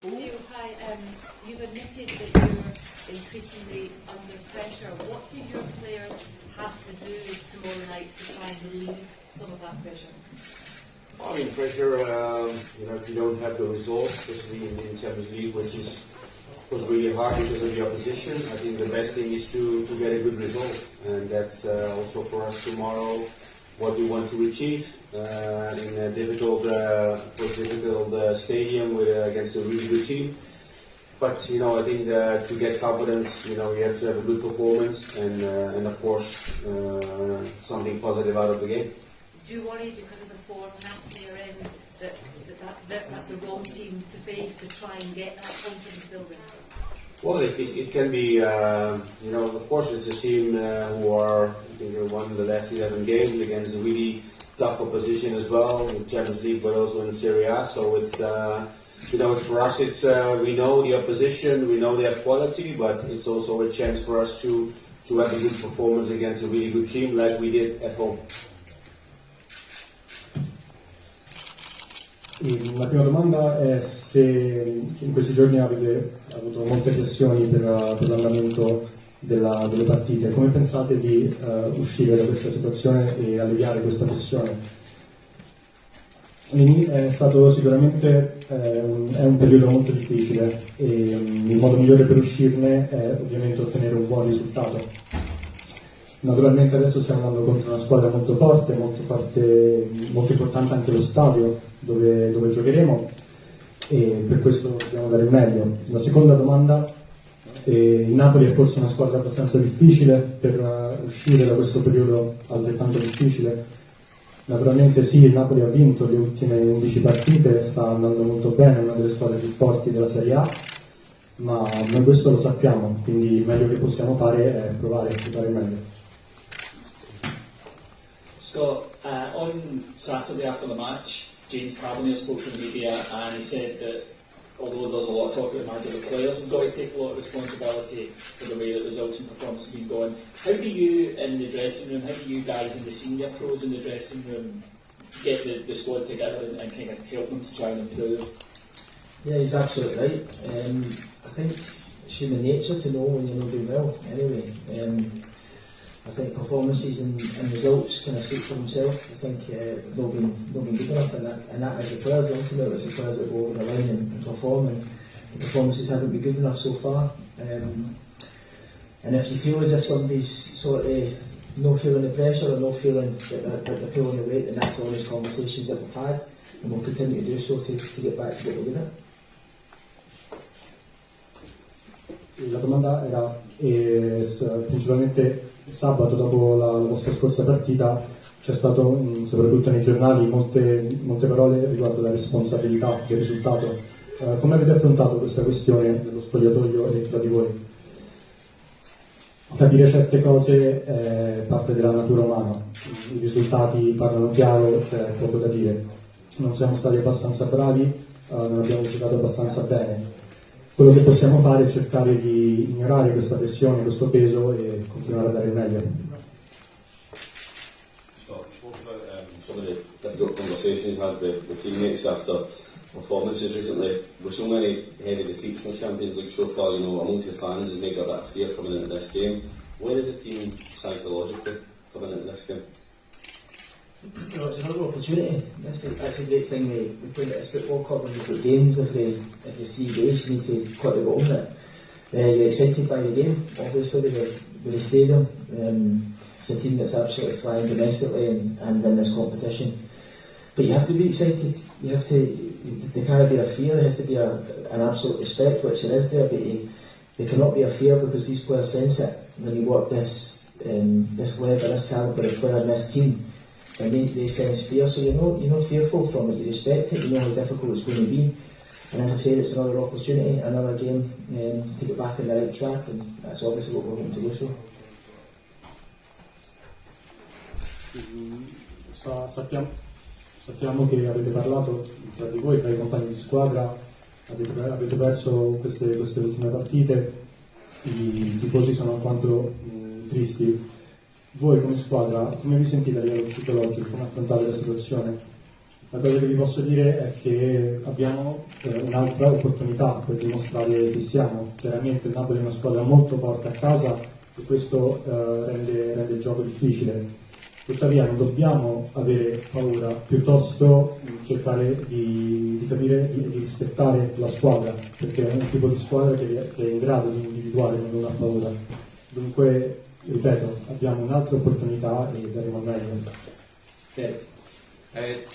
Hi, you've admitted that you're increasingly under pressure. What do your players have to do tomorrow night to try and relieve some of that pressure? I mean, pressure, if you don't have the result, especially in the Champions League, which was really hard because of the opposition, I think the best thing is to get a good result. And that's also for us tomorrow what we want to achieve in a difficult stadium against a really good team. But I think to get confidence, you have to have a good performance and of course something positive out of the game. Do you worry because of the form that you're in that's the wrong team to face to try and get that confidence building? Well, it can be, of course it's a team who are, I think, won the last 11 games against a really tough opposition as well, in Champions League, but also in Serie A. So it's, for us, it's we know the opposition, we know they have quality, but it's also a chance for us to have a good performance against a really good team like we did at home. La prima domanda è se in questi giorni avete avuto molte pressioni per l'andamento delle partite. Come pensate di uscire da questa situazione e alleviare questa pressione? È stato sicuramente è un periodo molto difficile e il modo migliore per uscirne è ovviamente ottenere un buon risultato. Naturalmente adesso stiamo andando contro una squadra molto forte, molto importante anche lo stadio dove giocheremo e per questo dobbiamo dare il meglio. La seconda domanda, il Napoli è forse una squadra abbastanza difficile per uscire da questo periodo altrettanto difficile. Naturalmente sì, il Napoli ha vinto le ultime 11 partite, sta andando molto bene, è una delle squadre più forti della Serie A, ma noi questo lo sappiamo, quindi il meglio che possiamo fare è provare a fare il meglio. Scott, on Saturday after the match, James Tavernier spoke to the media and he said that although there's a lot of talk about the manager, the players have got to take a lot of responsibility for the way that results and performance have been going. How do you in the dressing room, how do you guys in the senior pros in the dressing room get the squad together and kind of help them to try and improve? Yeah, he's absolutely right. I think it's human nature to know when you're not doing well anyway. I think performances and results kind of speak for themselves. I think they've not been good enough, and that is the players. Ultimately, it's the players that go over the line and perform, and the performances haven't been good enough so far. And if you feel as if somebody's sort of not feeling the pressure or not feeling that they're pulling the weight, then that's all these conversations that we've had, and we'll continue to do so to get back to what we're good at. La domanda era principalmente sabato dopo la vostra scorsa partita c'è stato soprattutto nei giornali molte parole riguardo la responsabilità del risultato. Come avete affrontato questa questione dello spogliatoio e tra di voi? Capire certe cose è parte della natura umana, i risultati parlano chiaro, c'è poco da dire. Non siamo stati abbastanza bravi, non abbiamo giocato abbastanza bene. Quello che possiamo fare è cercare di ignorare questa pressione, questo peso e continuare a dare il meglio. Scott, you spoke about some of the difficult conversations you've had with teammates after performances recently. With so many heavy defeats in the Champions League so far, amongst the fans, there's maybe a bit of fear coming into this game. Where is the team psychologically coming into this game? It's another opportunity. That's a great thing. We play at this football club and we've got games every 3 days. You need to quickly get on it. You're excited by the game, obviously, with the stadium. It's a team that's absolutely flying domestically and in this competition. But you have to be excited. There can't be a fear. There has to be an absolute respect, which there is there. But there cannot be a fear because these players sense it when you work this level, this calibre of player in this team. And they sense fear, so you're not fearful from it, you respect it, you know how difficult it's going to be. And as I said, it's another opportunity, another game to get back on the right track, and that's obviously what we're hoping to do so. Sappiamo che avete parlato tra di voi, tra i compagni di squadra, avete perso queste ultime partite, i tifosi sono alquanto tristi. Voi come squadra, come vi sentite a livello psicologico, come affrontate la situazione? La cosa che vi posso dire è che abbiamo un'altra opportunità per dimostrare chi siamo. Chiaramente il Napoli è una squadra molto forte a casa e questo rende il gioco difficile. Tuttavia non dobbiamo avere paura, piuttosto cercare di capire e di rispettare la squadra, perché è un tipo di squadra che è in grado di individuare quando non ha paura. Dunque, ripeto, abbiamo un'altra opportunità e daremo al meglio.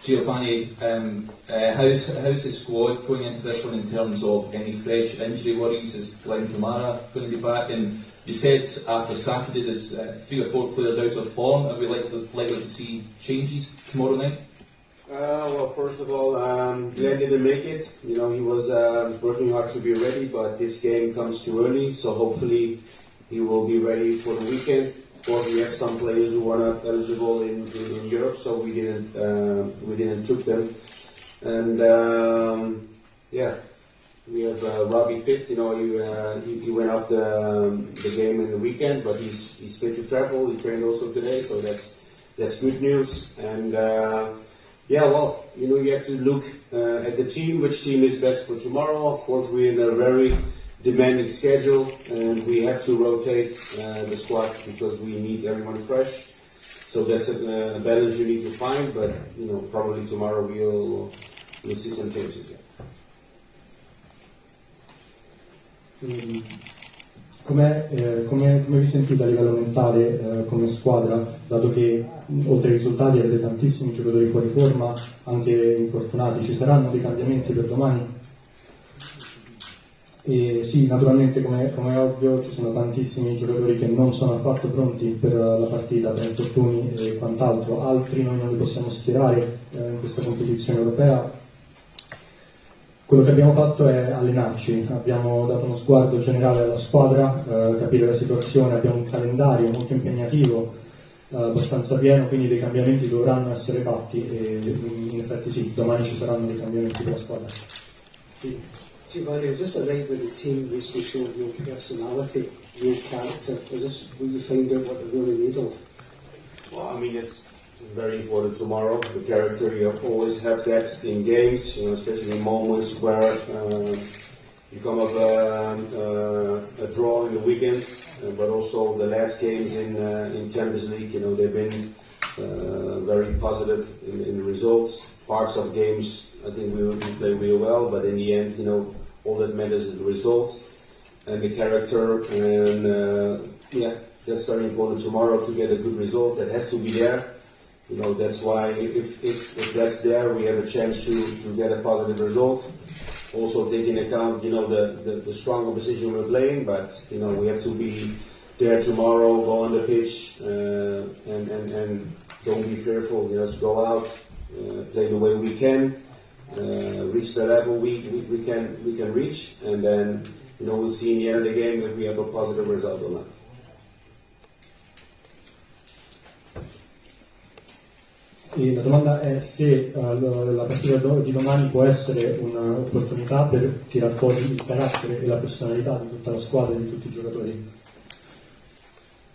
Giovanni, how's the squad going into this one in terms of any fresh injury worries? Is Glenn Kamara going to be back? And you said after Saturday there's 3 or 4 players out of form. Are we likely to see changes tomorrow night? Well, first of all, Glenn didn't make it. You know, he was working hard to be ready, but this game comes too early, so hopefully he will be ready for the weekend. Of course, we have some players who are not eligible in Europe, so we didn't took them. And yeah, we have Robbie fit. You know, he went up the game in the weekend, but he's fit to travel. He trained also today, so that's good news. And yeah, well, you know, you have to look at the team, which team is best for tomorrow. Of course, we're in a very demanding schedule, and we have to rotate the squad because we need everyone fresh. So that's a balance you need to find, but you know, probably tomorrow we'll see some changes. Come vi sentite a livello mentale come squadra, dato che oltre ai risultati avete tantissimi giocatori fuori forma, anche infortunati? Ci saranno dei cambiamenti per domani? E sì, naturalmente come è ovvio ci sono tantissimi giocatori che non sono affatto pronti per la partita, per infortuni e quant'altro, altri noi non li possiamo schierare in questa competizione europea. Quello che abbiamo fatto è allenarci, abbiamo dato uno sguardo generale alla squadra, capire la situazione, abbiamo un calendario molto impegnativo, abbastanza pieno, quindi dei cambiamenti dovranno essere fatti e in effetti sì, domani ci saranno dei cambiamenti per la squadra. Sì. Giovanni, is this a night when the team needs to show real personality, real character? Is this where you find out what they're really made of? Well, I mean, it's very important tomorrow. The character, you always have that in games, you know, especially in moments where you come up a draw in the weekend, but also the last games in Champions League, you know, they've been very positive in the results. Parts of games, I think we play real well, but in the end, you know, all that matters is the results and the character, and yeah, that's very important tomorrow to get a good result. That has to be there. You know, that's why if that's there, we have a chance to get a positive result. Also taking account, you know, the strong opposition we're playing, but you know, we have to be there tomorrow, go on the pitch, and don't be fearful. You know, just go out, play the way we can. Reach the level we can reach, and then you know, we'll see in the end of the game if we have a positive result or not. E la domanda è se la partita di domani può essere un'opportunità per tirar fuori il carattere e la personalità di tutta la squadra e di tutti i giocatori.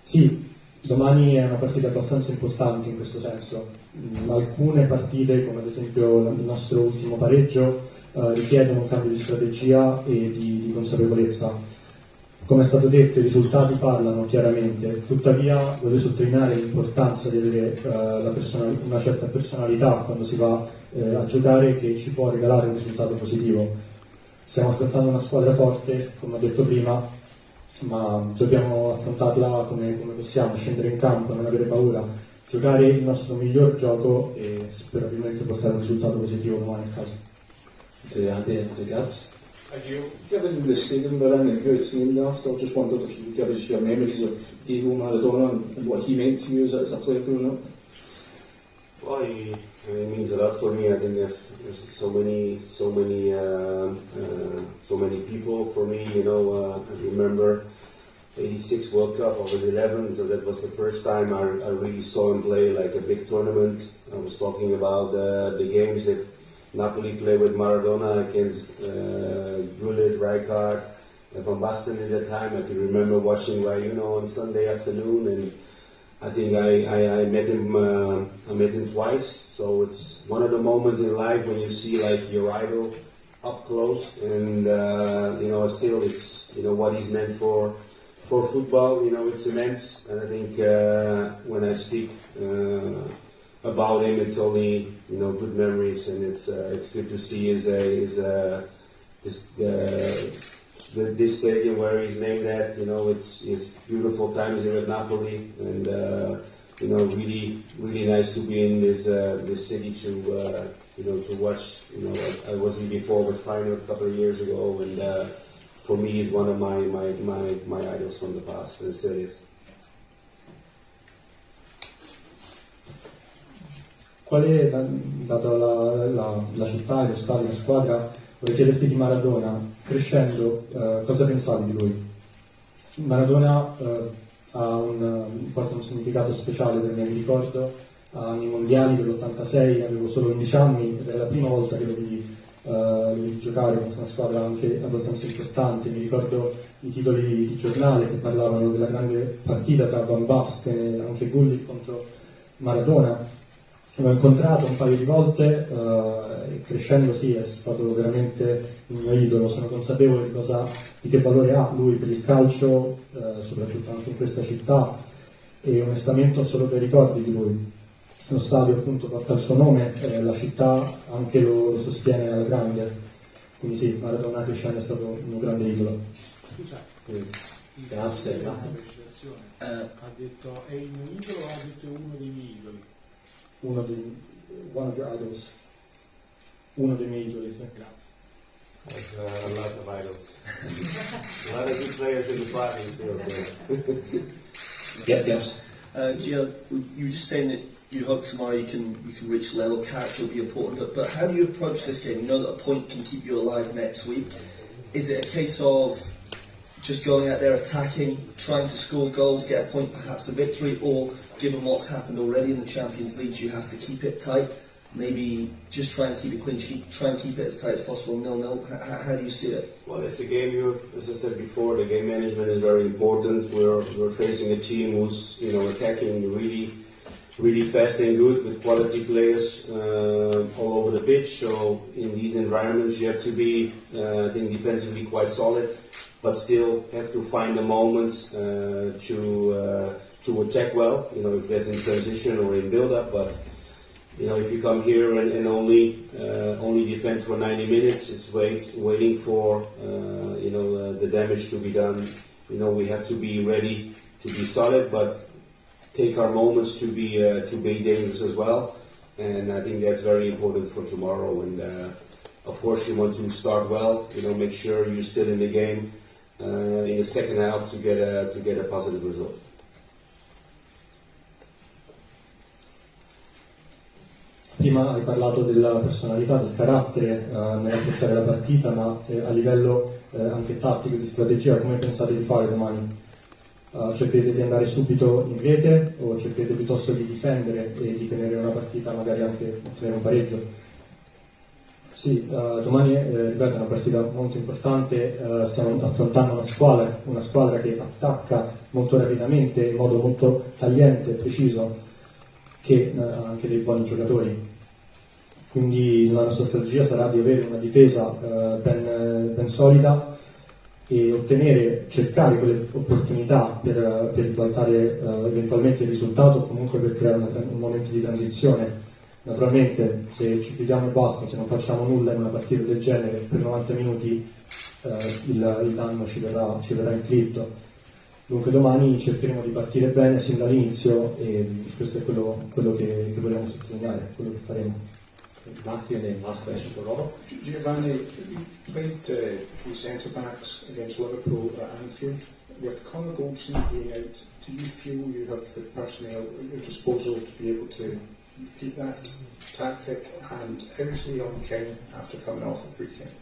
Sì, domani è una partita abbastanza importante in questo senso. Alcune partite, come ad esempio il nostro ultimo pareggio, richiedono un cambio di strategia e di consapevolezza. Come è stato detto, i risultati parlano chiaramente, tuttavia voglio sottolineare l'importanza di avere una certa personalità quando si va a giocare, che ci può regalare un risultato positivo. Stiamo affrontando una squadra forte, come ho detto prima, ma dobbiamo affrontarla come possiamo, scendere in campo, non avere paura, giocare il nostro miglior gioco e sperabilmente portare un risultato positivo domani a casa. Given the stadium we're in and who it's named after, I just wondered if you could give us your memories of Diego Maradona and what he meant to you as a player growing up. Well, he means a lot for me. I think there's so many people for me. You know, I remember '86 World Cup. I was 11, so that was the first time I really saw him play like a big tournament. I was talking about the games that Napoli played with Maradona against Gullit, Rijkaard, Van Basten at that time. I can remember watching Rayuno on Sunday afternoon, and I think I met him twice. So it's one of the moments in life when you see like your idol up close, and still it's what he's meant for football. It's immense, and I think when I speak about him, it's only good memories, and it's good to see this stadium where he's named at. It's beautiful times here at Napoli, and really nice to be in this city to watch. I wasn't before with Feyenoord a couple of years ago, and for me he's one of my idols from the past, and still is. Qual è, dato la città, lo stadio, la squadra, vorrei chiederti di Maradona, crescendo, cosa pensavi di lui? Maradona porta un significato speciale per me, mi ricordo nei mondiali dell'86, avevo solo 11 anni ed è la prima volta che lo vidi giocare contro una squadra anche abbastanza importante. Mi ricordo i titoli di giornale che parlavano della grande partita tra Van Basten e anche Gullit contro Maradona. L'ho incontrato un paio di volte e crescendo è stato veramente il mio idolo. Sono consapevole di che valore ha lui per il calcio, soprattutto anche in questa città, e onestamente ho solo bei ricordi di lui. Lo stadio appunto porta il suo nome, la città anche lo sostiene alla grande, quindi sì, Maradona crescendo è stato un mio grande idolo. Scusa, Grazie. ha detto è il mio idolo o ha detto uno dei miei idoli? One of your idols. Uno dei miei idoli, sì. Grazie. A lot of idols. A lot of good players in the party still. Yes. Gio, you were just saying that you hope tomorrow you can reach the level, character will be important, but how do you approach this game? You know that a point can keep you alive next week. Is it a case of just going out there attacking, trying to score goals, get a point, perhaps a victory, or given what's happened already in the Champions League, you have to keep it tight, maybe just try and keep it clean sheet, try and keep it as tight as possible, 0-0? How do you see it? Well, it's the game. As I said before, the game management is very important. We're facing a team who's attacking really fast and good with quality players all over the pitch. So in these environments, you have to be, I think, defensively quite solid, but still have to find the moments to attack well. If there's in transition or in build-up, but if you come here and only defend for 90 minutes, it's waiting for the damage to be done. We have to be ready to be solid, but take our moments to be dangerous as well. And I think that's very important for tomorrow. And of course, you want to start well. Make sure you're still in the game in the second half to get a positive result. Prima hai parlato della personalità, del carattere nell'approcciare la partita, ma a livello anche tattico, di strategia, come pensate di fare domani? Cercherete di andare subito in rete o cercherete piuttosto di difendere e di tenere una partita, magari anche ottenere un pareggio? Sì, domani ripeto, è una partita molto importante, stiamo affrontando una squadra che attacca molto rapidamente, in modo molto tagliente e preciso, che ha anche dei buoni giocatori. Quindi la nostra strategia sarà di avere una difesa ben solida e cercare quelle opportunità per ribaltare eventualmente il risultato o comunque per creare un momento di transizione. Naturalmente se ci chiudiamo e basta, se non facciamo nulla in una partita del genere per 90 minuti il danno ci verrà inflitto. Dunque domani cercheremo di partire bene sin dall'inizio e questo è quello che vogliamo sottolineare, quello che faremo. Matthew, and then last question for Robert. Giovanni, you played three centre-backs against Liverpool at Anfield. With Conor Goldson being out, do you feel you have the personnel at your disposal to be able to repeat that tactic? And how's Leon King after coming off the weekend?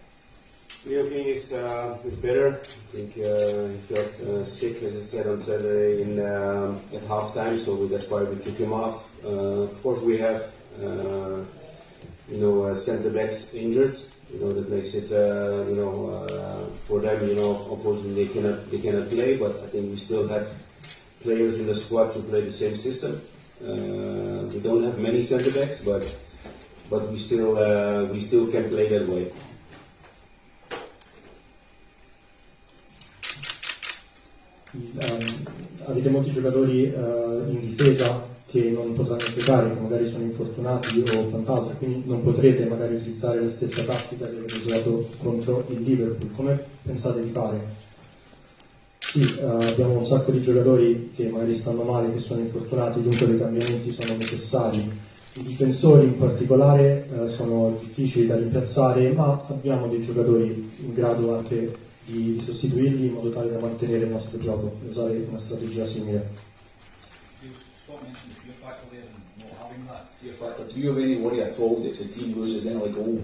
Leo King is better. I think he felt sick, as I said on Saturday at halftime, so that's why we took him off. Of course, we have centre backs injured. That makes it for them. Unfortunately, they cannot play. But I think we still have players in the squad to play the same system. We don't have many centre backs, but we still can play that way. Avete molti giocatori in difesa che non potranno giocare, che magari sono infortunati o quant'altro, quindi non potrete magari utilizzare la stessa tattica che avete usato contro il Liverpool. Come pensate di fare? Sì, abbiamo un sacco di giocatori che magari stanno male, che sono infortunati, dunque dei cambiamenti sono necessari. I difensori in particolare sono difficili da rimpiazzare, ma abbiamo dei giocatori in grado anche di sostituirli in modo tale da mantenere il nostro gioco, usare una strategia simile. Do you have any worry at all that if the team loses an early goal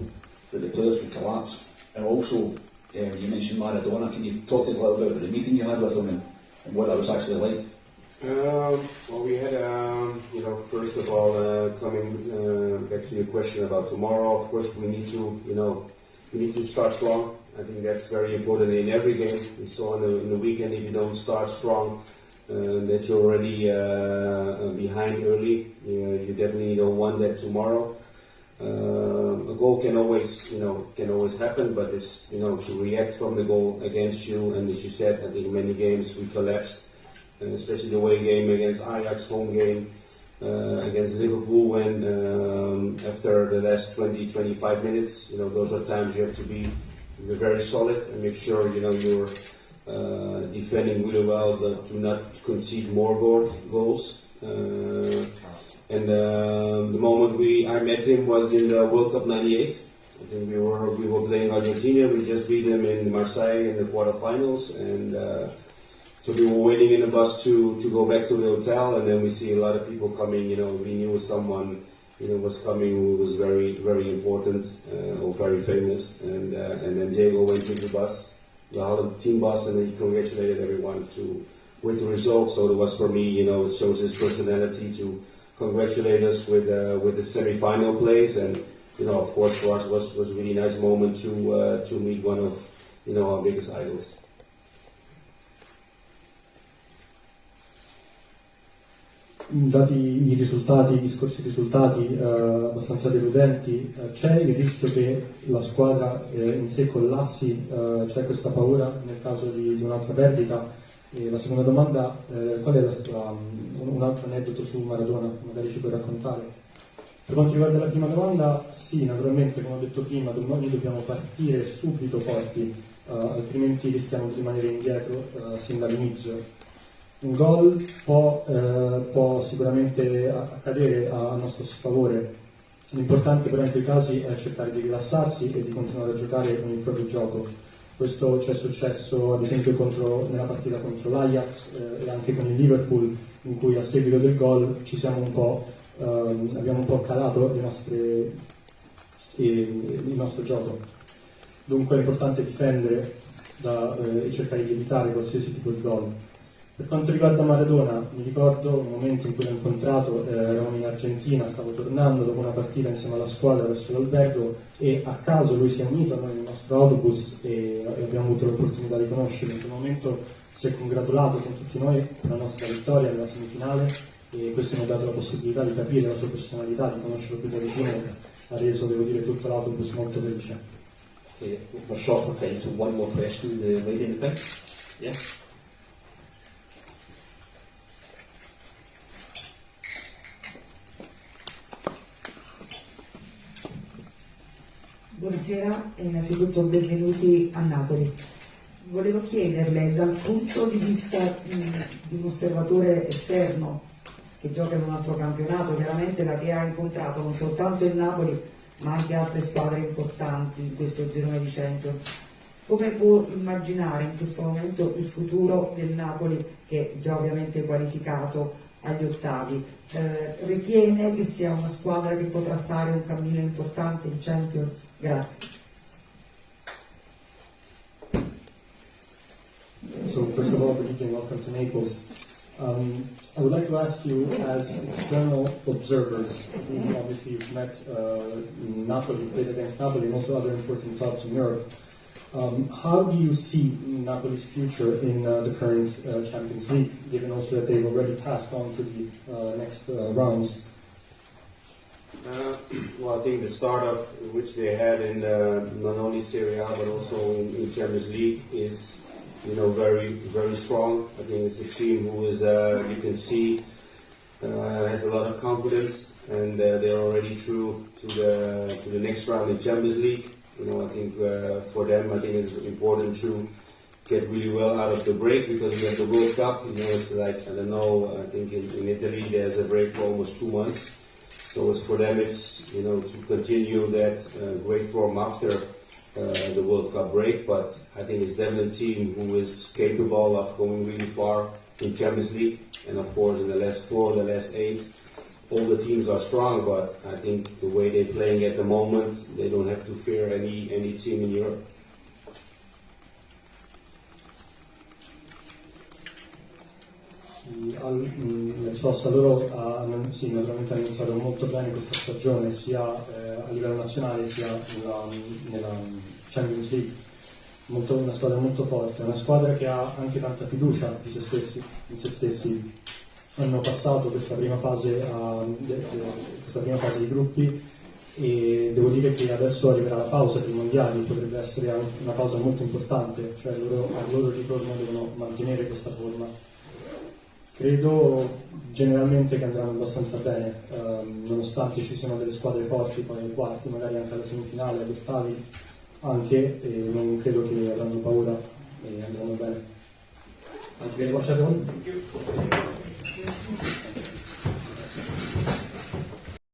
that the players could collapse? And also, you mentioned Maradona. Can you talk to us a little bit about the meeting you had with him and what that was actually like? Well, we had, first of all, coming back to your question about tomorrow. Of course, we need to start strong. I think that's very important in every game. We saw in the weekend, if you don't start strong, that you're already behind early. You definitely don't want that tomorrow. A goal can always happen, but it's to react from the goal against you. And as you said, I think many games we collapsed, especially the away game against Ajax, home game against Liverpool. When after the last 20-25 minutes, those are times you have to be very solid and make sure you're defending really well, but do not concede more goals. And the moment I met him was in the World Cup '98. I think we were playing Argentina. We just beat them in Marseille in the quarterfinals, and so we were waiting in the bus to go back to the hotel, and then we see a lot of people coming. We knew someone was coming who was very, very important or very famous, and then Diego went to the bus, the Holland team bus, and he congratulated everyone with the results. So it was for me, it shows his personality to congratulate us with the semi-final place, and of course for us was a really nice moment to meet one of our biggest idols. Dati gli scorsi risultati abbastanza deludenti, c'è il rischio che la squadra in sé collassi? C'è questa paura nel caso di un'altra perdita? E la seconda domanda, qual è un altro aneddoto su Maradona, magari ci puoi raccontare? Per quanto riguarda la prima domanda, sì, naturalmente, come ho detto prima, noi dobbiamo partire subito forti, altrimenti rischiamo di rimanere indietro sin dall'inizio. Un gol può sicuramente accadere a nostro sfavore. L'importante però in quei casi è cercare di rilassarsi e di continuare a giocare con il proprio gioco. Questo ci è successo ad esempio nella partita contro l'Ajax e anche con il Liverpool, in cui a seguito del gol abbiamo un po' calato il nostro gioco. Dunque è importante difendere e cercare di evitare qualsiasi tipo di gol. Per quanto riguarda Maradona, mi ricordo un momento in cui l'ho incontrato, eravamo in Argentina, stavo tornando dopo una partita insieme alla squadra verso l'albergo e a caso lui si è unito a noi nel nostro autobus e abbiamo avuto l'opportunità di conoscerlo. In quel momento si è congratulato con tutti noi per la nostra vittoria nella semifinale e questo mi ha dato la possibilità di capire la sua personalità, di conoscerlo più da vicino e ha reso, devo dire, tutto l'autobus molto felice. Okay, we're short for time, so one more question, the lady in the pink. Yeah. Buonasera e innanzitutto benvenuti a Napoli. Volevo chiederle, dal punto di vista di un osservatore esterno che gioca in un altro campionato, chiaramente da che ha incontrato non soltanto il Napoli ma anche altre squadre importanti in questo girone di Champions, come può immaginare in questo momento il futuro del Napoli, che già ovviamente è qualificato agli ottavi? Ritiene che sia una squadra che potrà fare un cammino importante in Champions? Grazie. So first of all, good evening, welcome to Naples. I would like to ask you, as external observers, who obviously you've met Napoli, played against Napoli and also other important clubs in Europe, how do you see Napoli's future in the current Champions League, given also that they've already passed on to the next rounds? Well, I think the startup which they had in not only Serie A but also in Champions League is, very very strong. I think it's a team who is, you can see, has a lot of confidence, and they're already through to the next round in Champions League. I think for them, I think it's important to get really well out of the break, because we have the World Cup. It's like, I don't know, I think in Italy there's a break for almost 2 months. So it's for them, it's to continue that great form after the World Cup break. But I think it's definitely a team who is capable of going really far in Champions League. And of course, in the last 4, the last 8, all the teams are strong. But I think the way they're playing at the moment, they don't have to fear any team in Europe. La risposta, loro sì, naturalmente hanno iniziato molto bene questa stagione, sia a livello nazionale sia nella Champions League. Una squadra molto forte, una squadra che ha anche tanta fiducia in se stessi. Hanno passato questa prima fase di gruppi, e devo dire che adesso arriverà la pausa per i mondiali, potrebbe essere una pausa molto importante, cioè al loro ritorno devono mantenere questa forma. Credo generalmente che andranno abbastanza bene, nonostante ci siano delle squadre forti poi ai quarti, magari anche alla semifinale, agli ottavi anche, e non credo che avranno paura e andranno bene. Thank you very much, everyone.